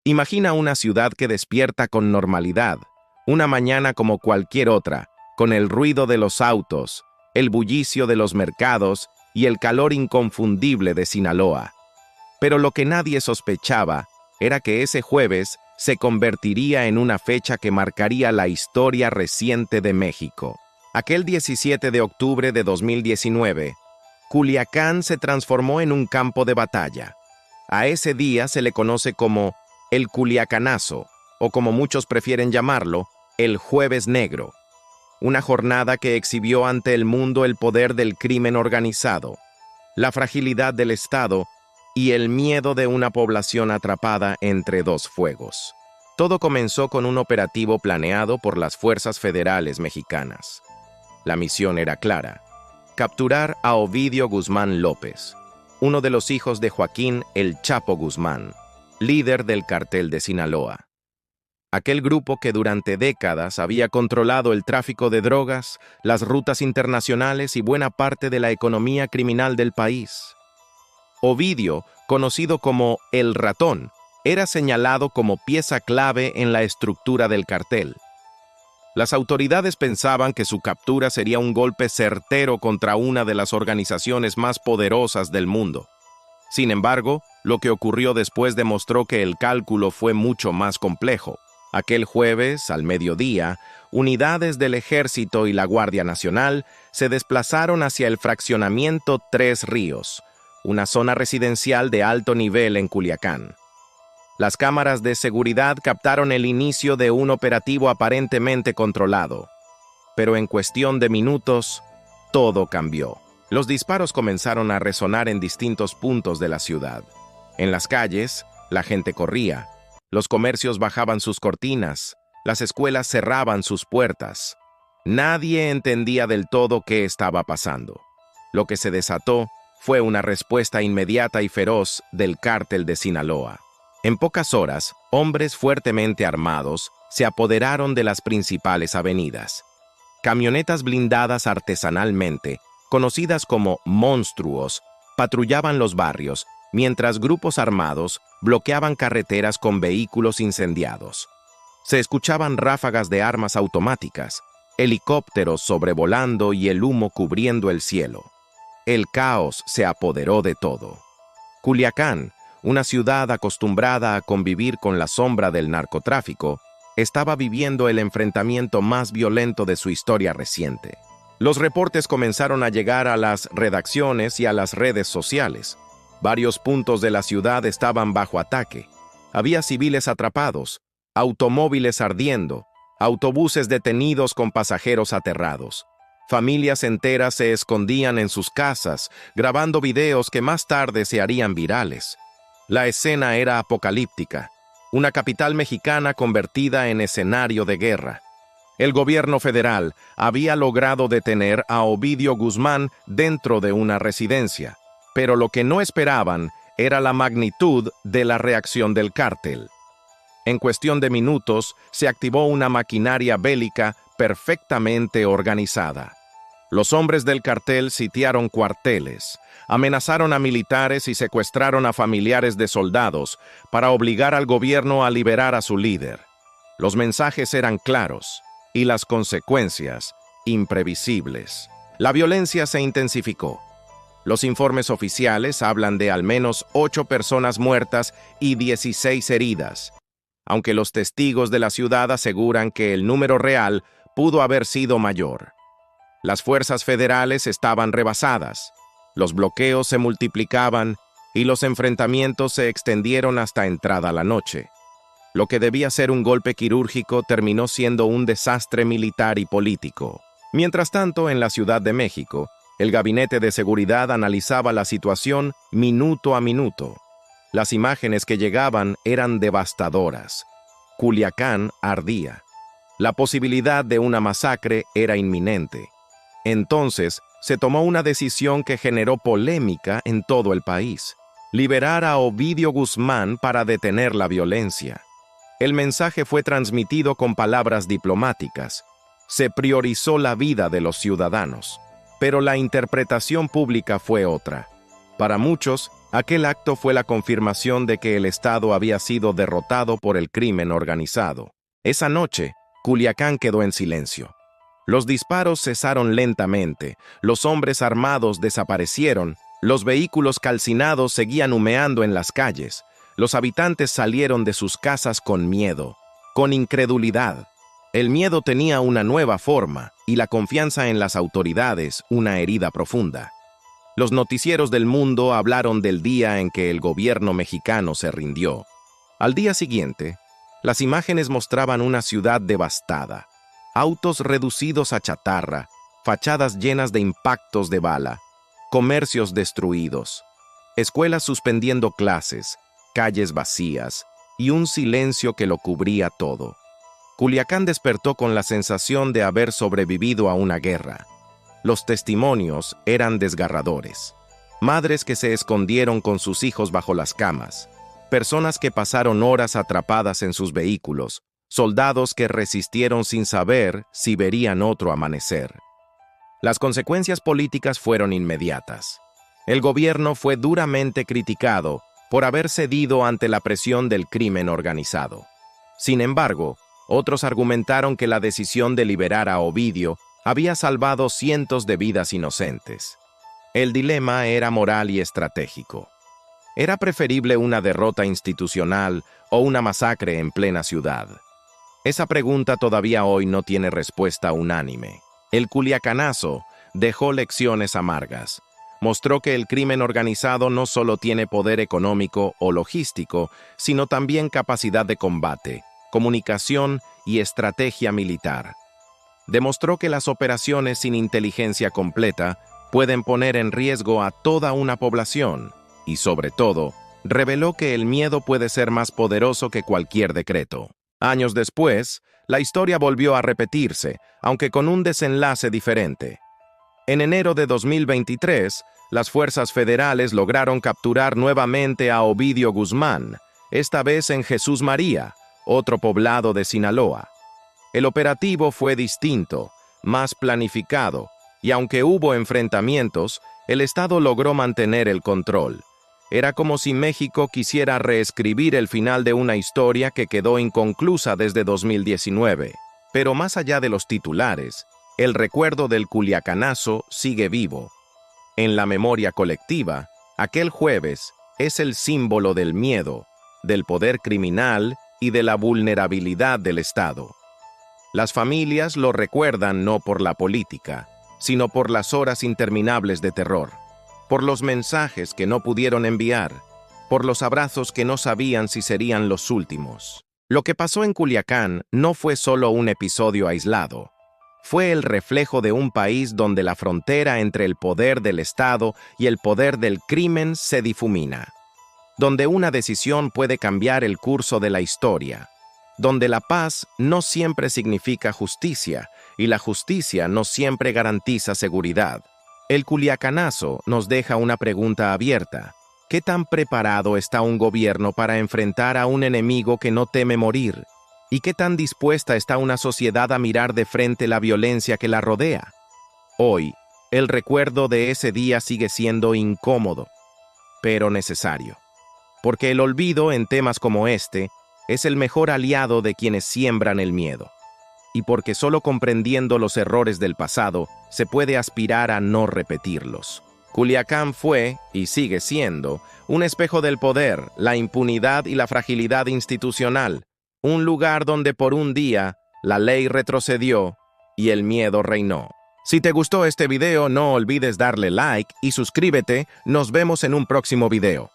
Imagina una ciudad que despierta con normalidad, una mañana como cualquier otra, con el ruido de los autos, el bullicio de los mercados y el calor inconfundible de Sinaloa. Pero lo que nadie sospechaba era que ese jueves se convertiría en una fecha que marcaría la historia reciente de México. Aquel 17 de octubre de 2019, Culiacán se transformó en un campo de batalla. A ese día se le conoce como el Culiacanazo, o como muchos prefieren llamarlo, el Jueves Negro. Una jornada que exhibió ante el mundo el poder del crimen organizado, la fragilidad del Estado y el miedo de una población atrapada entre dos fuegos. Todo comenzó con un operativo planeado por las fuerzas federales mexicanas. La misión era clara: capturar a Ovidio Guzmán López, uno de los hijos de Joaquín El Chapo Guzmán, líder del cartel de Sinaloa. Aquel grupo que durante décadas había controlado el tráfico de drogas, las rutas internacionales y buena parte de la economía criminal del país. Ovidio, conocido como El Ratón, era señalado como pieza clave en la estructura del cartel. Las autoridades pensaban que su captura sería un golpe certero contra una de las organizaciones más poderosas del mundo. Sin embargo, lo que ocurrió después demostró que el cálculo fue mucho más complejo. Aquel jueves, al mediodía, unidades del Ejército y la Guardia Nacional se desplazaron hacia el fraccionamiento Tres Ríos, una zona residencial de alto nivel en Culiacán. Las cámaras de seguridad captaron el inicio de un operativo aparentemente controlado. Pero en cuestión de minutos, todo cambió. Los disparos comenzaron a resonar en distintos puntos de la ciudad. En las calles, la gente corría. Los comercios bajaban sus cortinas, las escuelas cerraban sus puertas. Nadie entendía del todo qué estaba pasando. Lo que se desató fue una respuesta inmediata y feroz del cártel de Sinaloa. En pocas horas, hombres fuertemente armados se apoderaron de las principales avenidas. Camionetas blindadas artesanalmente, conocidas como monstruos, patrullaban los barrios, mientras grupos armados bloqueaban carreteras con vehículos incendiados. Se escuchaban ráfagas de armas automáticas, helicópteros sobrevolando y el humo cubriendo el cielo. El caos se apoderó de todo. Culiacán, una ciudad acostumbrada a convivir con la sombra del narcotráfico, estaba viviendo el enfrentamiento más violento de su historia reciente. Los reportes comenzaron a llegar a las redacciones y a las redes sociales. Varios puntos de la ciudad estaban bajo ataque. Había civiles atrapados, automóviles ardiendo, autobuses detenidos con pasajeros aterrados. Familias enteras se escondían en sus casas, grabando videos que más tarde se harían virales. La escena era apocalíptica, una capital mexicana convertida en escenario de guerra. El gobierno federal había logrado detener a Ovidio Guzmán dentro de una residencia, pero lo que no esperaban era la magnitud de la reacción del cártel. En cuestión de minutos, se activó una maquinaria bélica perfectamente organizada. Los hombres del cartel sitiaron cuarteles, amenazaron a militares y secuestraron a familiares de soldados para obligar al gobierno a liberar a su líder. Los mensajes eran claros y las consecuencias imprevisibles. La violencia se intensificó. Los informes oficiales hablan de al menos 8 personas muertas y 16 heridas, aunque los testigos de la ciudad aseguran que el número real pudo haber sido mayor. Las fuerzas federales estaban rebasadas, los bloqueos se multiplicaban y los enfrentamientos se extendieron hasta entrada la noche. Lo que debía ser un golpe quirúrgico terminó siendo un desastre militar y político. Mientras tanto, en la Ciudad de México, el Gabinete de Seguridad analizaba la situación minuto a minuto. Las imágenes que llegaban eran devastadoras. Culiacán ardía. La posibilidad de una masacre era inminente. Entonces, se tomó una decisión que generó polémica en todo el país: liberar a Ovidio Guzmán para detener la violencia. El mensaje fue transmitido con palabras diplomáticas. Se priorizó la vida de los ciudadanos. Pero la interpretación pública fue otra. Para muchos, Aquel acto fue la confirmación de que el Estado había sido derrotado por el crimen organizado. Esa noche, Culiacán quedó en silencio. Los disparos cesaron lentamente, los hombres armados desaparecieron, los vehículos calcinados seguían humeando en las calles, los habitantes salieron de sus casas con miedo, con incredulidad. El miedo tenía una nueva forma y la confianza en las autoridades una herida profunda. Los noticieros del mundo hablaron del día en que el gobierno mexicano se rindió. Al día siguiente, las imágenes mostraban una ciudad devastada, autos reducidos a chatarra, fachadas llenas de impactos de bala, comercios destruidos, escuelas suspendiendo clases, calles vacías y un silencio que lo cubría todo. Culiacán despertó con la sensación de haber sobrevivido a una guerra. Los testimonios eran desgarradores. Madres que se escondieron con sus hijos bajo las camas, personas que pasaron horas atrapadas en sus vehículos, soldados que resistieron sin saber si verían otro amanecer. Las consecuencias políticas fueron inmediatas. El gobierno fue duramente criticado por haber cedido ante la presión del crimen organizado. Sin embargo, otros argumentaron que la decisión de liberar a Ovidio había salvado cientos de vidas inocentes. El dilema era moral y estratégico. ¿Era preferible una derrota institucional o una masacre en plena ciudad? Esa pregunta todavía hoy no tiene respuesta unánime. El culiacanazo dejó lecciones amargas. Mostró que el crimen organizado no solo tiene poder económico o logístico, sino también capacidad de combate, comunicación y estrategia militar. Demostró que las operaciones sin inteligencia completa pueden poner en riesgo a toda una población y, sobre todo, reveló que el miedo puede ser más poderoso que cualquier decreto. Años después, la historia volvió a repetirse, aunque con un desenlace diferente. En enero de 2023, las fuerzas federales lograron capturar nuevamente a Ovidio Guzmán, esta vez en Jesús María, otro poblado de Sinaloa. El operativo fue distinto, más planificado, y aunque hubo enfrentamientos, el Estado logró mantener el control. Era como si México quisiera reescribir el final de una historia que quedó inconclusa desde 2019. Pero más allá de los titulares, el recuerdo del culiacanazo sigue vivo. En la memoria colectiva, aquel jueves es el símbolo del miedo, del poder criminal y de la vulnerabilidad del Estado. Las familias lo recuerdan no por la política, sino por las horas interminables de terror, por los mensajes que no pudieron enviar, por los abrazos que no sabían si serían los últimos. Lo que pasó en Culiacán no fue solo un episodio aislado. Fue el reflejo de un país donde la frontera entre el poder del Estado y el poder del crimen se difumina, donde una decisión puede cambiar el curso de la historia, donde la paz no siempre significa justicia y la justicia no siempre garantiza seguridad. El culiacanazo nos deja una pregunta abierta. ¿Qué tan preparado está un gobierno para enfrentar a un enemigo que no teme morir? ¿Y qué tan dispuesta está una sociedad a mirar de frente la violencia que la rodea? Hoy, el recuerdo de ese día sigue siendo incómodo, pero necesario. Porque el olvido en temas como este es el mejor aliado de quienes siembran el miedo. Y porque solo comprendiendo los errores del pasado se puede aspirar a no repetirlos. Culiacán fue, y sigue siendo, un espejo del poder, la impunidad y la fragilidad institucional. Un lugar donde por un día la ley retrocedió y el miedo reinó. Si te gustó este video, no olvides darle like y suscríbete. Nos vemos en un próximo video.